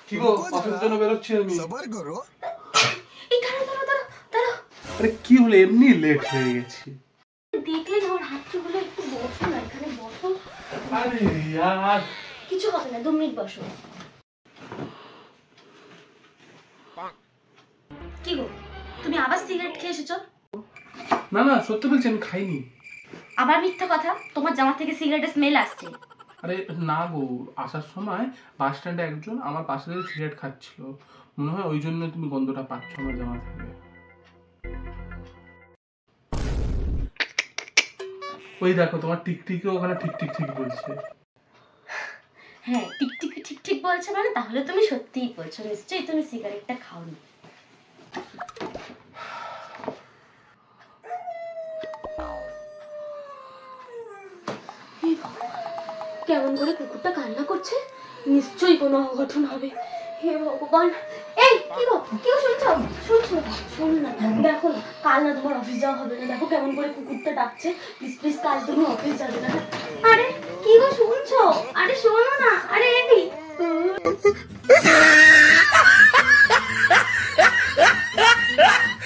কি গো অফিসের জন্য বেরোচ্ছি আমি। সবার করো। এই দাঁড়াও। আরে কি হলো, এমনি লেট হয়ে গেছি। দেখলে না ওর হাতগুলো একটু বসো না, এখানে বসো। আরে यार কিছু হবে না, 2 মিনিট বসো। কি গো তুমি আবার সিগারেট খেয়ে এসেছো? না না সত্যি বলছি আমি খাইনি। আবার মিথ্যা কথা, তোমার জামা থেকে সিগারেটের স্মেল আসছে। আরে না গো, আসার সময় বাস স্ট্যান্ডে একজন আমার পাশে থেকে সিগারেট খাচ্ছিল, মনে হয় ওই জন্য তুমি গন্ধটা পাচ্ছ আমার জামা থেকে। ওই দেখো তোমার টিকটিকিও ওখানে ঠিক ঠিক ঠিক বলছে। হ্যাঁ টিকটিকি ঠিক ঠিক বলছে মানে তাহলে তুমি সত্যিই বলছো, নিশ্চয়ই তুমি সিগারেটটা খাওনি। কেমন করে কুকুরটা কান্না করছে, নিশ্চয়ই কোনো অঘটন হবে। হে ভগবান। এই কি গো শুনছো শোন না, দেখো না কাল না তোমার অফিস যাওয়া হবে না, দেখো কেমন করে কুকুরটা ডাকছে। প্লিজ প্লিজ কাল তুমি অফিস যাবে না। আরে কি গো শুনছো? আরে শোনো না। আরে এই